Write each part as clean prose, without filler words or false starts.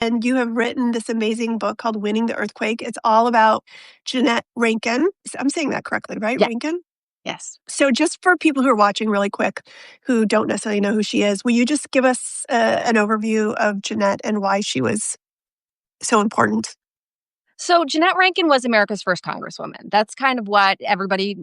And you have written this amazing book called Winning the Earthquake. It's all about Jeanette Rankin. I'm saying that correctly, right? Yeah. Rankin? Yes. So just for people who are watching really quick, who don't necessarily know who she is, will you just give us an overview of Jeanette and why she was so important? So Jeanette Rankin was America's first congresswoman. That's kind of what everybody,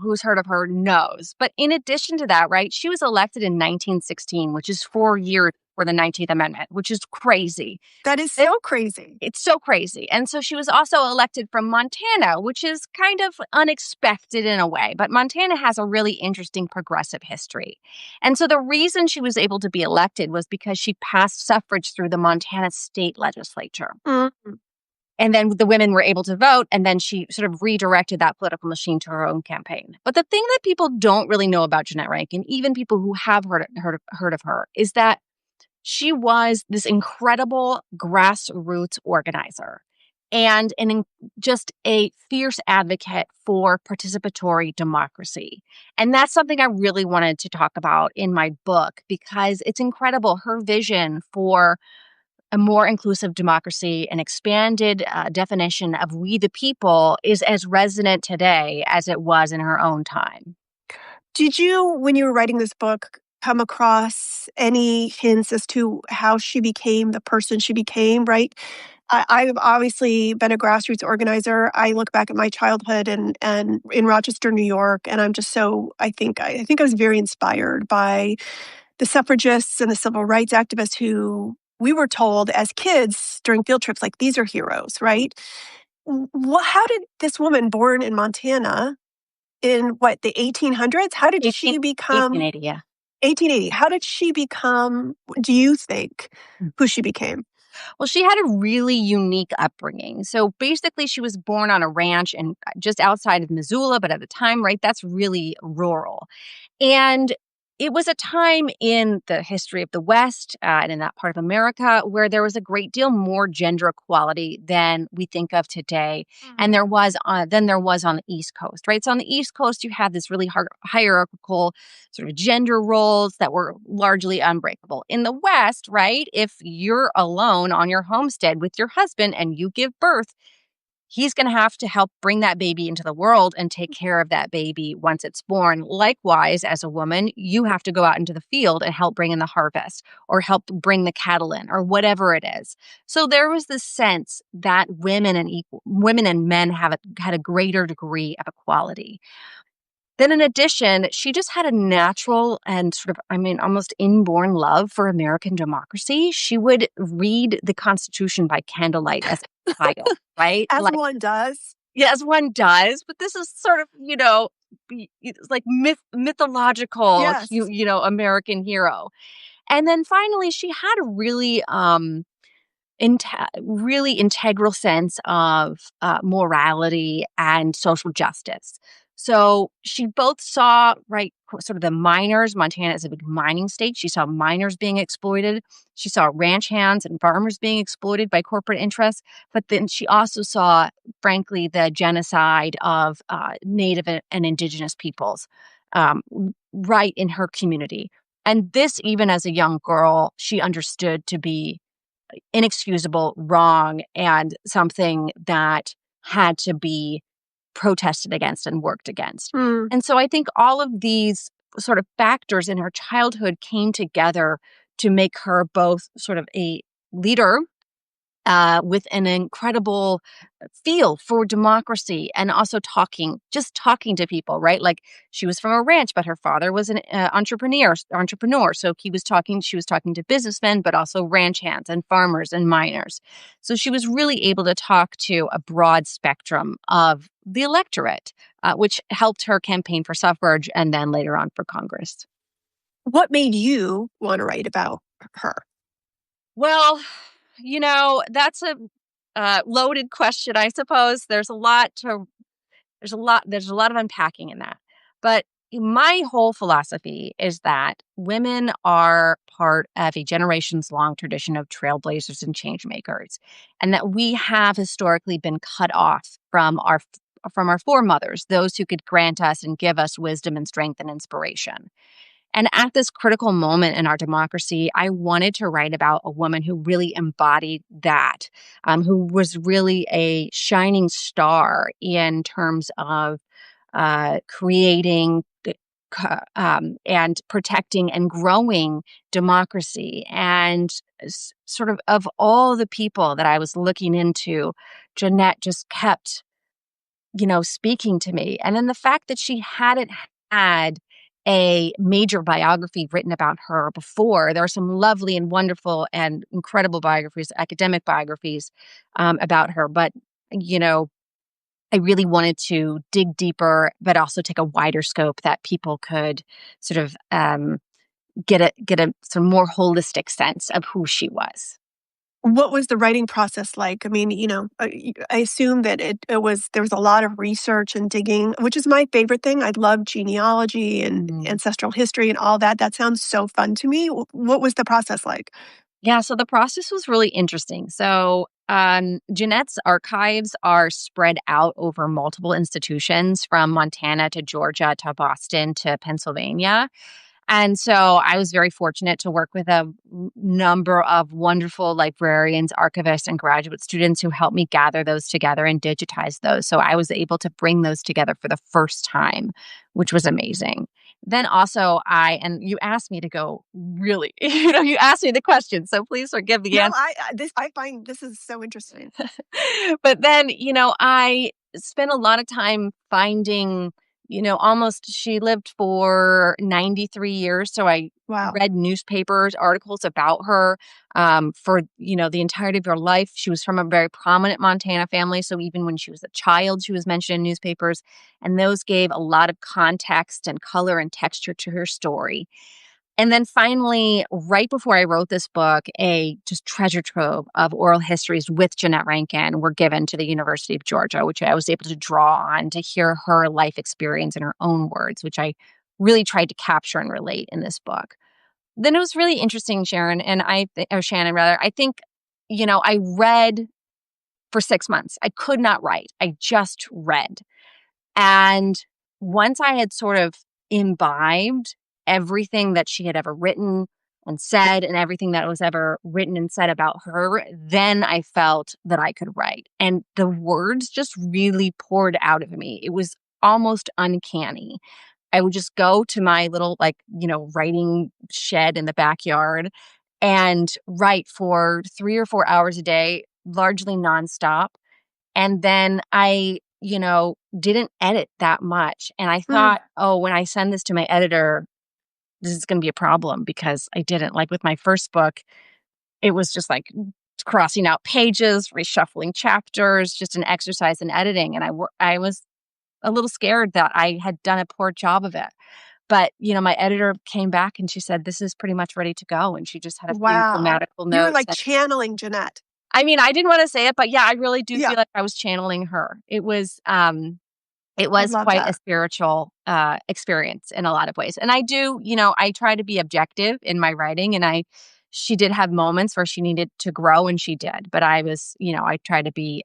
who's heard of her knows. But in addition to that, right, she was elected in 1916, which is 4 years for the 19th Amendment, which is crazy. That is so crazy. It's so crazy. And so she was also elected from Montana, which is kind of unexpected in a way. But Montana has a really interesting progressive history. And so the reason she was able to be elected was because she passed suffrage through the Montana state legislature. Mm-hmm. And then the women were able to vote, and then she sort of redirected that political machine to her own campaign. But the thing that people don't really know about Jeanette Rankin, even people who have heard of her, is that she was this incredible grassroots organizer and just a fierce advocate for participatory democracy. And that's something I really wanted to talk about in my book because it's incredible. Her vision for a more inclusive democracy, an expanded definition of we the people is as resonant today as it was in her own time. Did you, when you were writing this book, come across any hints as to how she became the person she became, right? I've obviously been a grassroots organizer. I look back at my childhood and in Rochester, New York, and I'm just so I think I was very inspired by the suffragists and the civil rights activists who we were told as kids during field trips, like, these are heroes, right? How did this woman born in Montana in the 1800s? How did 18, she become 1880, yeah. 1880? How did she become, do you think, who she became? Well, she had a really unique upbringing. So basically, she was born on a ranch and just outside of Missoula, but at the time, right, that's really rural. And it was a time in the history of the West and in that part of America where there was a great deal more gender equality than we think of today, and there was than there was on the East Coast, right? So on the East Coast, you had this really hierarchical sort of gender roles that were largely unbreakable. In the West, right, if you're alone on your homestead with your husband and you give birth, he's going to have to help bring that baby into the world and take care of that baby once it's born. Likewise, as a woman, you have to go out into the field and help bring in the harvest or help bring the cattle in or whatever it is. So there was this sense that women and men had a greater degree of equality. Then in addition, she just had a natural and almost inborn love for American democracy. She would read the Constitution by candlelight as a child, right? As one does. Yeah, as one does. But this is sort of, it's like mythological, Yes. American hero. And then finally, she had a really really integral sense of morality and social justice. So she both saw, right, sort of the miners. Montana is a big mining state. She saw miners being exploited. She saw ranch hands and farmers being exploited by corporate interests. But then she also saw, frankly, the genocide of Native and Indigenous peoples right in her community. And this, even as a young girl, she understood to be inexcusable, wrong, and something that had to be protested against and worked against. And so I think all of these sort of factors in her childhood came together to make her both sort of a leader with an incredible feel for democracy and also talking to people, right? Like she was from a ranch, but her father was an entrepreneur. So she was talking to businessmen, but also ranch hands and farmers and miners. So she was really able to talk to a broad spectrum of the electorate, which helped her campaign for suffrage and then later on for Congress. What made you want to write about her? Well, that's a loaded question, I suppose. There's a lot of unpacking in that. But my whole philosophy is that women are part of a generations long tradition of trailblazers and change makers, and that we have historically been cut off from our foremothers, those who could grant us and give us wisdom and strength and inspiration. And at this critical moment in our democracy, I wanted to write about a woman who really embodied that, who was really a shining star in terms of creating and protecting and growing democracy. And sort of all the people that I was looking into, Jeanette just kept, speaking to me. And then the fact that she hadn't had a major biography written about her before. There are some lovely and wonderful and incredible biographies, academic biographies about her. But, you know, I really wanted to dig deeper, but also take a wider scope that people could sort of get a sort of more holistic sense of who she was. What was the writing process like? I mean, I assume that there was a lot of research and digging, which is my favorite thing. I love genealogy and Mhm. ancestral history and all that. That sounds so fun to me. What was the process like? Yeah, so the process was really interesting. So, Jeanette's archives are spread out over multiple institutions from Montana to Georgia to Boston to Pennsylvania. And so I was very fortunate to work with a number of wonderful librarians, archivists, and graduate students who helped me gather those together and digitize those. So I was able to bring those together for the first time, which was amazing. Then also, and you asked me to go really, you asked me the question. So please forgive the No, answer. I find this is so interesting. But then, I spent a lot of time finding, almost she lived for 93 years. So I Wow. read newspapers, articles about her for, the entirety of her life. She was from a very prominent Montana family. So even when she was a child, she was mentioned in newspapers. And those gave a lot of context and color and texture to her story. And then finally, right before I wrote this book, a just treasure trove of oral histories with Jeanette Rankin were given to the University of Georgia, which I was able to draw on to hear her life experience in her own words, which I really tried to capture and relate in this book. Then it was really interesting, Sharon, or Shannon rather. I think, I read for 6 months. I could not write. I just read. And once I had sort of imbibed everything that she had ever written and said, and everything that was ever written and said about her, then I felt that I could write. And the words just really poured out of me. It was almost uncanny. I would just go to my little, writing shed in the backyard and write for 3 or 4 hours a day, largely nonstop. And then I, didn't edit that much. And I Mm, thought, oh, when I send this to my editor, this is going to be a problem because I didn't. Like with my first book, it was just like crossing out pages, reshuffling chapters, just an exercise in editing. And I was a little scared that I had done a poor job of it. But, my editor came back and she said, this is pretty much ready to go. And she just had a few wow. grammatical You were notes. like channeling Jeanette. I mean, I didn't wanna say it, but yeah, I really do Yeah, feel like I was channeling her. It I was love quite a that. spiritual, experience in a lot of ways, and I try to be objective in my writing, and she did have moments where she needed to grow, and she did, but I try to be,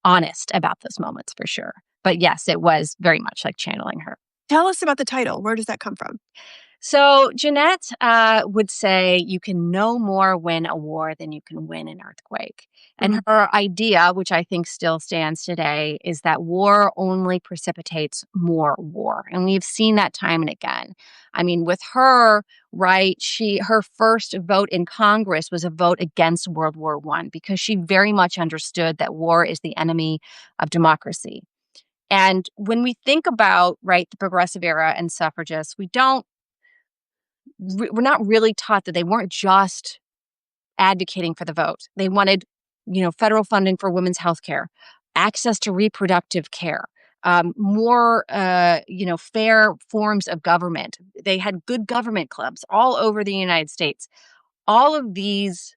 honest about those moments for sure. But yes, it was very much like channeling her. Tell us about the title. Where does that come from? So Jeanette would say you can no more win a war than you can win an earthquake. And Mm, her idea, which I think still stands today, is that war only precipitates more war. And we've seen that time and again. I mean, with her, right, her first vote in Congress was a vote against World War I because she very much understood that war is the enemy of democracy. And when we think about, right, the progressive era and suffragists, we're not really taught that they weren't just advocating for the vote. They wanted, federal funding for women's health care, access to reproductive care, more, fair forms of government. They had good government clubs all over the United States. All of these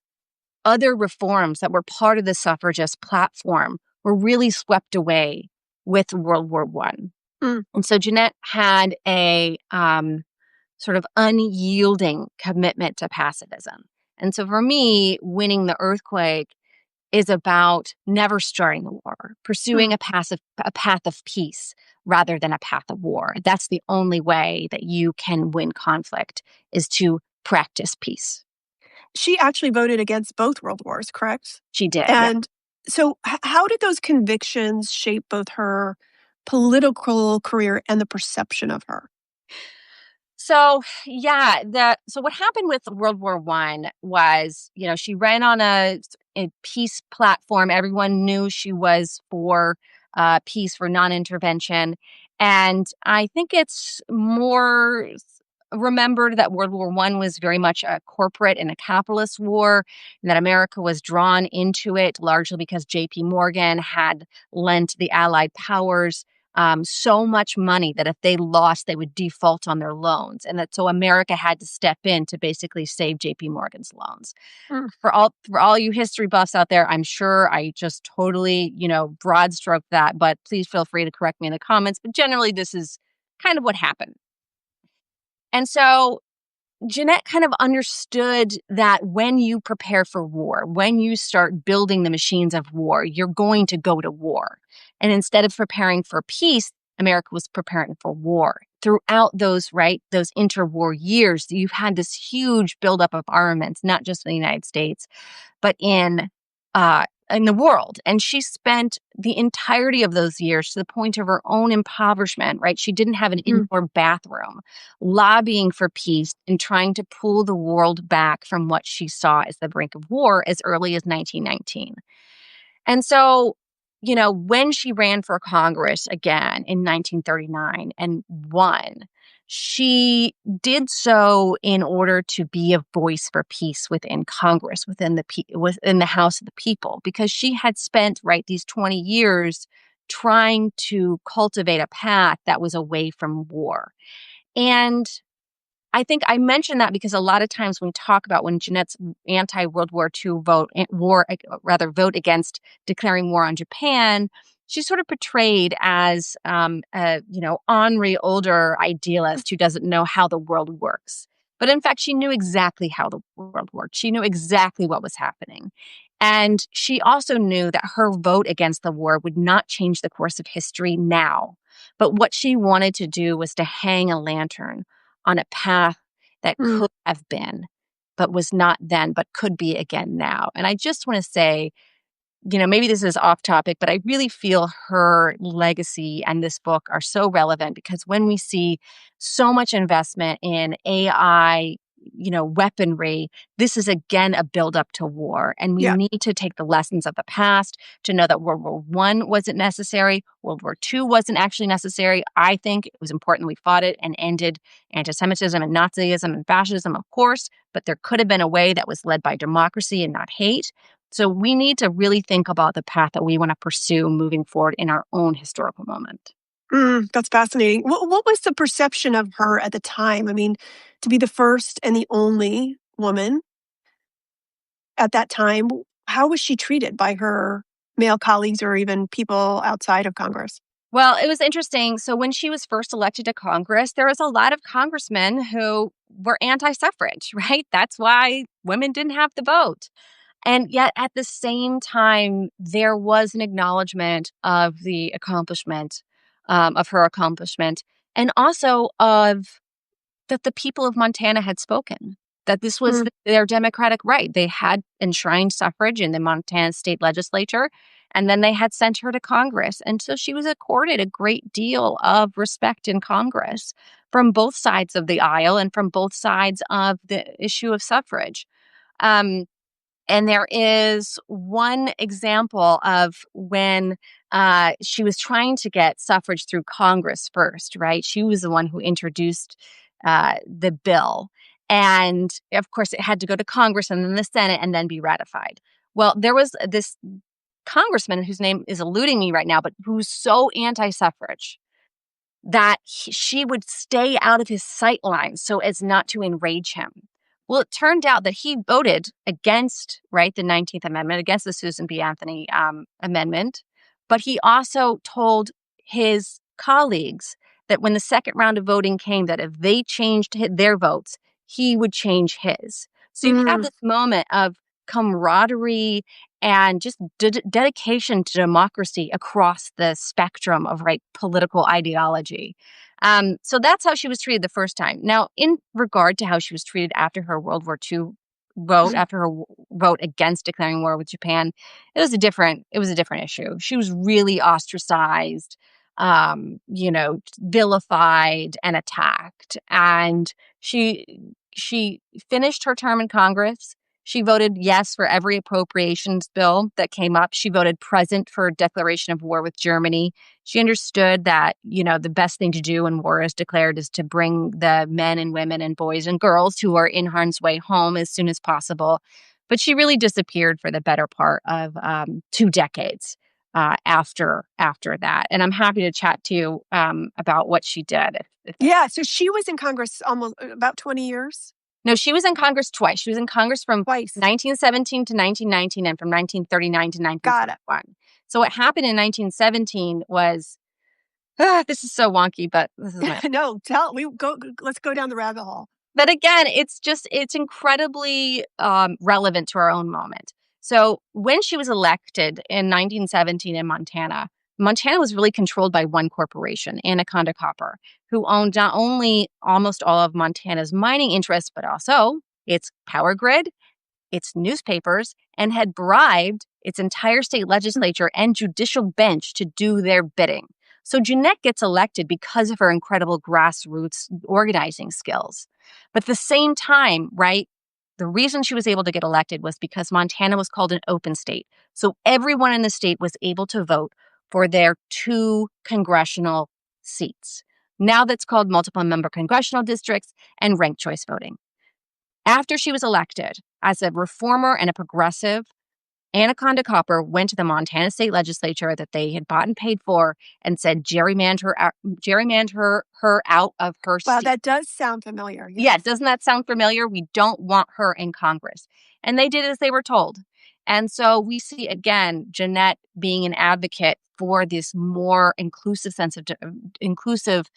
other reforms that were part of the suffragist platform were really swept away with World War One. mm. And so Jeanette had a sort of unyielding commitment to pacifism. And so for me, winning the earthquake is about never starting the war, pursuing Mm. a path of peace rather than a path of war. That's the only way that you can win conflict is to practice peace. She actually voted against both world wars, correct? She did, yeah. And so how did those convictions shape both her political career and the perception of her? So yeah, so what happened with World War One was, she ran on a peace platform. Everyone knew she was for peace, for non-intervention, and I think it's more remembered that World War One was very much a corporate and a capitalist war, and that America was drawn into it largely because J.P. Morgan had lent the Allied powers so much money that if they lost, they would default on their loans, and that so America had to step in to basically save J.P. Morgan's loans. Mm, For all you history buffs out there, I'm sure I just totally broad stroke that, but please feel free to correct me in the comments. But generally, this is kind of what happened, and so Jeanette kind of understood that when you prepare for war, when you start building the machines of war, you're going to go to war. And instead of preparing for peace, America was preparing for war. Throughout those interwar years, you've had this huge buildup of armaments, not just in the United States, but in the world. And she spent the entirety of those years to the point of her own impoverishment, right? She didn't have an mm, indoor bathroom, lobbying for peace and trying to pull the world back from what she saw as the brink of war as early as 1919. And so, when she ran for Congress again in 1939 and won, she did so in order to be a voice for peace within Congress, within the House of the People, because she had spent these 20 years trying to cultivate a path that was away from war. And I think I mention that because a lot of times when we talk about when Jeanette's anti-World War II vote against declaring war on Japan, she's sort of portrayed as a ornery older idealist who doesn't know how the world works. But in fact, she knew exactly how the world worked. She knew exactly what was happening. And she also knew that her vote against the war would not change the course of history now. But what she wanted to do was to hang a lantern on a path that mm, could have been, but was not then, but could be again now. And I just want to say, maybe this is off topic, but I really feel her legacy and this book are so relevant because when we see so much investment in AI, weaponry, this is again a buildup to war. And we yeah. need to take the lessons of the past to know that World War One wasn't necessary. World War II wasn't actually necessary. I think it was important we fought it and ended anti-Semitism and Nazism and fascism, of course, but there could have been a way that was led by democracy and not hate. So we need to really think about the path that we want to pursue moving forward in our own historical moment. That's fascinating. What was the perception of her at the time? I mean, to be the first and the only woman at that time, how was she treated by her male colleagues or even people outside of Congress? Well, it was interesting. So when she was first elected to Congress, there was a lot of congressmen who were anti-suffrage, right? That's why women didn't have the vote. And yet at the same time, there was an acknowledgement of the accomplishment, of her accomplishment, and also of that the people of Montana had spoken, that this was Mm, their democratic right. They had enshrined suffrage in the Montana state legislature, and then they had sent her to Congress. And so she was accorded a great deal of respect in Congress from both sides of the aisle and from both sides of the issue of suffrage. Um, and there is one example of when she was trying to get suffrage through Congress first, right? She was the one who introduced the bill. And of course, it had to go to Congress and then the Senate and then be ratified. Well, there was this congressman whose name is eluding me right now, but who's so anti suffrage that she would stay out of his sight lines so as not to enrage him. Well, it turned out that he voted against, right, the 19th Amendment, against the Susan B. Anthony Amendment. But he also told his colleagues that when the second round of voting came, that if they changed their votes, he would change his. So you have mm, this moment of camaraderie and just dedication to democracy across the spectrum of political ideology. So that's how she was treated the first time. Now, in regard to how she was treated after her World War II vote, after her vote against declaring war with Japan, it was a different issue. She was really ostracized, vilified and attacked. And she finished her term in Congress. She voted yes for every appropriations bill that came up. She voted present for a declaration of war with Germany. She understood that, the best thing to do when war is declared is to bring the men and women and boys and girls who are in harm's way home as soon as possible. But she really disappeared for the better part of 2 decades after that. And I'm happy to chat to you about what she did. Yeah, so she was in Congress almost about 20 years? No, she was in Congress twice. She was in Congress from Twice. 1917 to 1919 and from 1939 to Got it. 1941. So what happened in 1917 was, this is so wonky, but this is my No, let's go down the rabbit hole. But again, it's incredibly relevant to our own moment. So when she was elected in 1917 in Montana, Montana was really controlled by one corporation, Anaconda Copper, who owned not only almost all of Montana's mining interests, but also its power grid, its newspapers, and had bribed its entire state legislature and judicial bench to do their bidding. So Jeanette gets elected because of her incredible grassroots organizing skills. But at the same time, right, the reason she was able to get elected was because Montana was called an open state. So everyone in the state was able to vote for their 2 congressional seats. Now that's called multiple member congressional districts and ranked choice voting. After she was elected as a reformer and a progressive, Anaconda Copper went to the Montana state legislature that they had bought and paid for and said, gerrymander her out of her Wow, seat. that does sound familiar. Yeah, Yes. doesn't that sound familiar? We don't want her in Congress. And they did as they were told. And so we see, again, Jeanette being an advocate for this more inclusive inclusive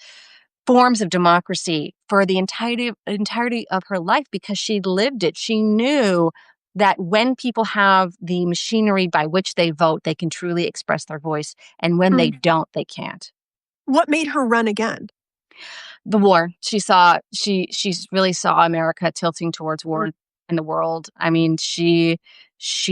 forms of democracy for the entirety of her life because she lived it. She knew that when people have the machinery by which they vote, they can truly express their voice. And when they don't, they can't. What made her run again? The war. She really saw America tilting towards war in the world. I mean, she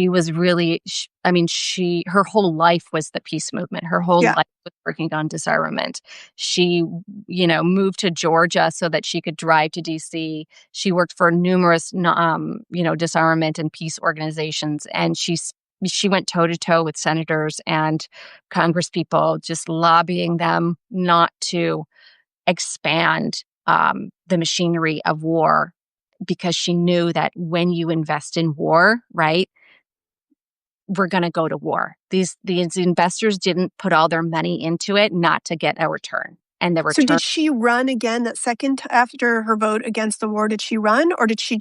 was really, her whole life was the peace movement. Her whole Yeah. life was working on disarmament. She, moved to Georgia so that she could drive to DC. She worked for numerous, disarmament and peace organizations. And she went toe to toe with senators and congresspeople, just lobbying them not to expand the machinery of war because she knew that when you invest in war, right, we're going to go to war. These investors didn't put all their money into it not to get a return. And the So return. did she run again that second after her vote against the war? Did she run or did she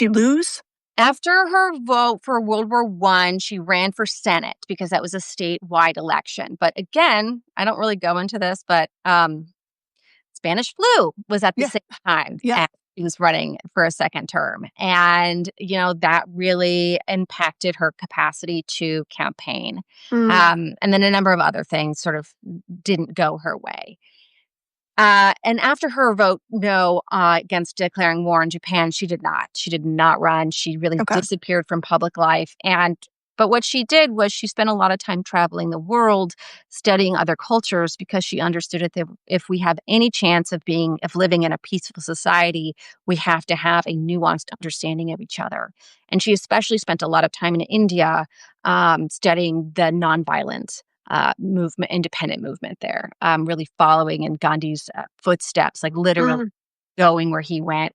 lose? After her vote for World War I, she ran for Senate because that was a statewide election. But again, I don't really go into this, but Spanish flu was at the same time Yeah. as she was running for a second term. And, that really impacted her capacity to campaign. And then a number of other things sort of didn't go her way. And after her vote no against declaring war on Japan, she did not. She did not run. She really disappeared from public life. But what she did was she spent a lot of time traveling the world, studying other cultures, because she understood that if we have any chance of living in a peaceful society, we have to have a nuanced understanding of each other. And she especially spent a lot of time in India studying the nonviolent movement, independent movement there, really following in Gandhi's footsteps, like literally going where he went,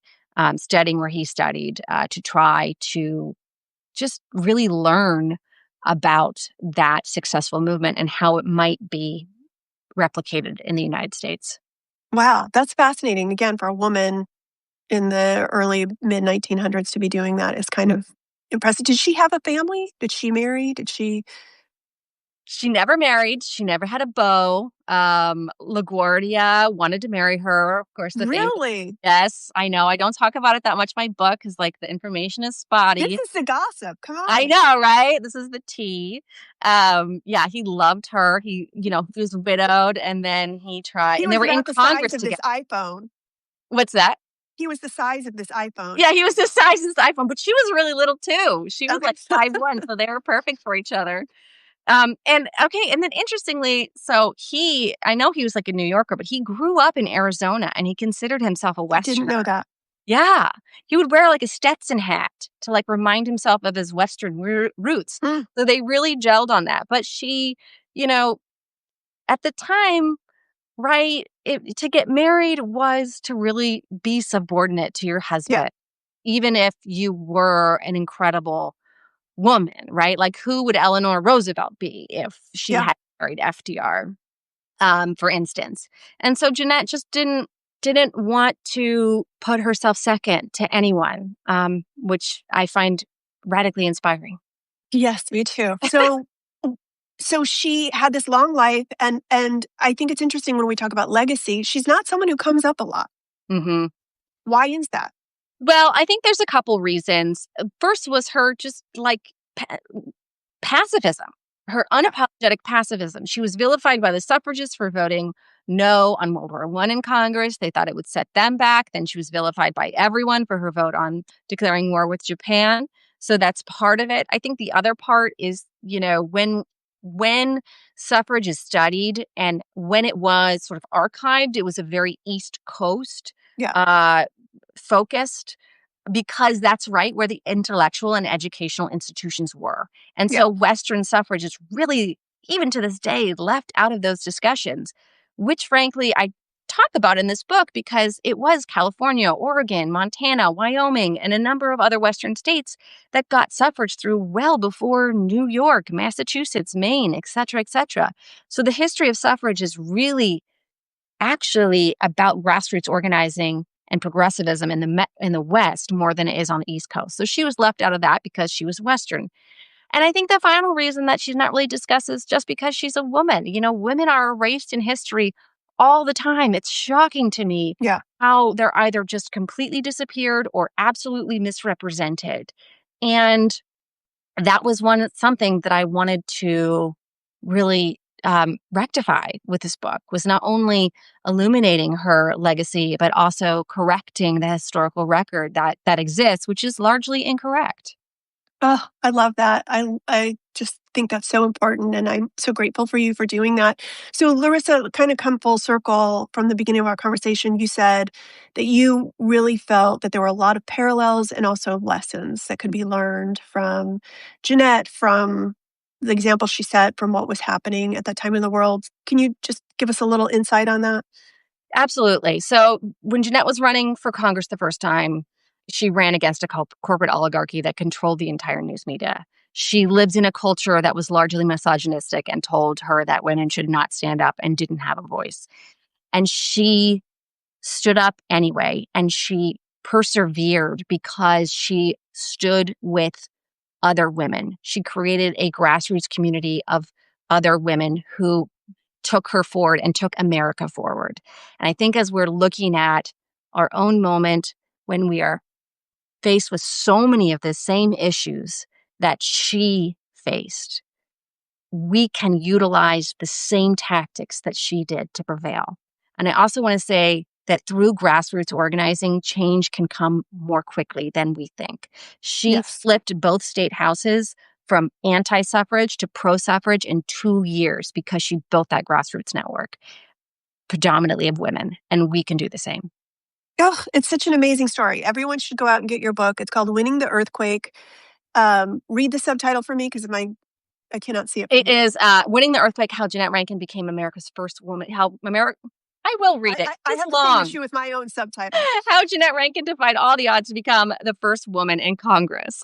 studying where he studied, to try to just really learn about that successful movement and how it might be replicated in the United States. Wow, that's fascinating. Again, for a woman in the early mid 1900s to be doing that is kind of impressive. Did she have a family? Did she marry? She never married. She never had a beau. LaGuardia wanted to marry her. Of course, the thing. Really? Yes, I know. I don't talk about it that much in my book because, like, the information is This spotty. is the gossip. Come I on. know, right? This is the tea. Yeah, he loved her. He was widowed, and then he tried, He and they was were in about the size Congress of this together. iPhone. What's that? He was the size of this iPhone. Yeah, he was the size of this iPhone, but she was really little too. She was Okay. like 5'1", so they were perfect for each other. And okay, and then interestingly, I know he was like a New Yorker, but he grew up in Arizona and he considered himself a I didn't know Westerner. that. Yeah. He would wear like a Stetson hat to like remind himself of his Western roots. Mm, So they really gelled on that. But you know, at the time, right, to get married was to really be subordinate to your yeah, husband, even if you were an incredible woman, right? Like, who would Eleanor Roosevelt be if she yeah. had married FDR, for instance? And so Jeanette just didn't want to put herself second to anyone, which I find radically inspiring. Yes, me too. So she had this long life, and I think it's interesting when we talk about legacy, she's not someone who comes up a lot. Hmm. Why is that? Well, I think there's a couple reasons. First was her just like pacifism, her Yeah, unapologetic pacifism. She was vilified by the suffragists for voting no on World War I in Congress. They thought it would set them back. Then she was vilified by everyone for her vote on declaring war with Japan. So that's part of it. I think the other part is, when suffrage is studied and when it was sort of archived, it was a very East Coast yeah, uh, focused, because that's right where the intellectual and educational institutions were. And yeah. so Western suffrage is really, even to this day, left out of those discussions, which frankly I talk about in this book because it was California, Oregon, Montana, Wyoming, and a number of other Western states that got suffrage through well before New York, Massachusetts, Maine, et cetera, et cetera. So the history of suffrage is really actually about grassroots organizing and progressivism in the West more than it is on the East Coast. So she was left out of that because she was Western. And I think the final reason that she's not really discussed is just because she's a woman. Women are erased in history all the time. It's shocking to me Yeah. how they're either just completely disappeared or absolutely misrepresented. And that was something that I wanted to really rectify with this book, was not only illuminating her legacy, but also correcting the historical record that exists, which is largely incorrect. Oh, I love that. I just think that's so important, and I'm so grateful for you for doing that. So, Larissa, kind of come full circle from the beginning of our conversation, you said that you really felt that there were a lot of parallels and also lessons that could be learned from Jeanette, from the example she set, from what was happening at that time in the world. Can you just give us a little insight on that? Absolutely. So when Jeanette was running for Congress the first time, she ran against a corporate oligarchy that controlled the entire news media. She lived in a culture that was largely misogynistic and told her that women should not stand up and didn't have a voice. And she stood up anyway, and she persevered because she stood with other women. She created a grassroots community of other women who took her forward and took America forward. And I think as we're looking at our own moment, when we are faced with so many of the same issues that she faced, we can utilize the same tactics that she did to prevail. And I also want to say that through grassroots organizing, change can come more quickly than we think. She Yes. flipped both state houses from anti suffrage to pro suffrage in 2 years because she built that grassroots network, predominantly of women. And we can do the same. Oh, it's such an amazing story. Everyone should go out and get your book. It's called Winning the Earthquake. Read the subtitle for me because I cannot see it It from here. is Winning the Earthquake, How Jeanette Rankin Became America's First Woman. I will read it. I It's have the same long. issue with my own subtitle. How Jeanette Rankin defied all the odds to become the first woman in Congress.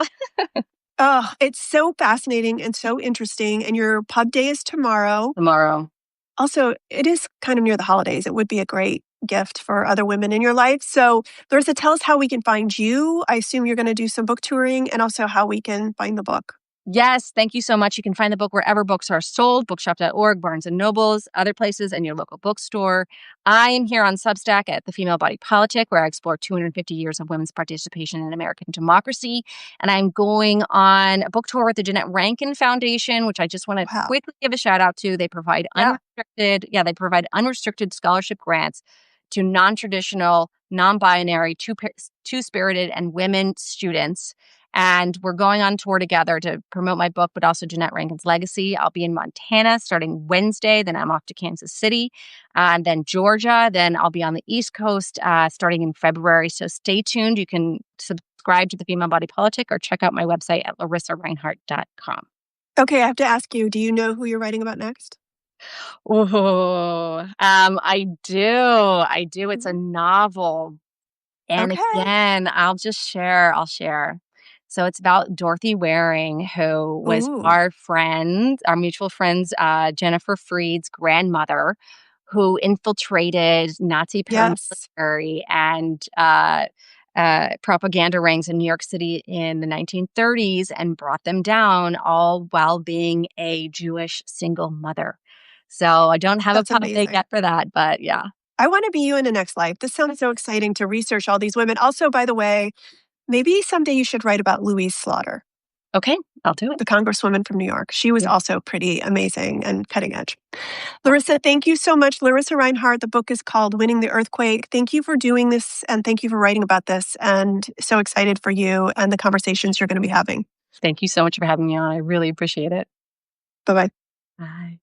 Oh, it's so fascinating and so interesting. And your pub day is tomorrow. Tomorrow. Also, it is kind of near the holidays. It would be a great gift for other women in your life. So, Larissa, tell us how we can find you. I assume you're going to do some book touring and also how we can find the book. Yes, thank you so much. You can find the book wherever books are sold, bookshop.org, Barnes& and Nobles, other places, and your local bookstore. I am here on Substack at The Female Body Politic, where I explore 250 years of women's participation in American democracy. And I'm going on a book tour with the Jeanette Rankin Foundation, which I just want to Wow. quickly give a shout out to. They provide Yeah. unrestricted scholarship grants to non-traditional, non-binary, two-spirited, and women students. And we're going on tour together to promote my book, but also Jeanette Rankin's legacy. I'll be in Montana starting Wednesday. Then I'm off to Kansas City, and then Georgia. Then I'll be on the East Coast starting in February. So stay tuned. You can subscribe to The Female Body Politic or check out my website at larissareinhart.com. Okay, I have to ask you, do you know who you're writing about next? Oh, I do. I do. It's a Mhm. novel. And Okay. again, I'll share. So it's about Dorothy Waring, who was Ooh, our mutual friend's, Jennifer Freed's grandmother, who infiltrated Nazi yes. paramilitary and propaganda rings in New York City in the 1930s and brought them down, all while being a Jewish single mother. So I don't have a That's pub date amazing. yet for that, but yeah. I want to be you in the next life. This sounds so exciting to research all these women. Also, by the way, maybe someday you should write about Louise Slaughter, Okay, I'll do it. the congresswoman from New York. She was Yeah. also pretty amazing and cutting edge. Larissa, thank you so much. Larissa Rinehart, the book is called Winning the Earthquake. Thank you for doing this and thank you for writing about this. And so excited for you and the conversations you're going to be having. Thank you so much for having me on. I really appreciate it. Bye bye. Bye.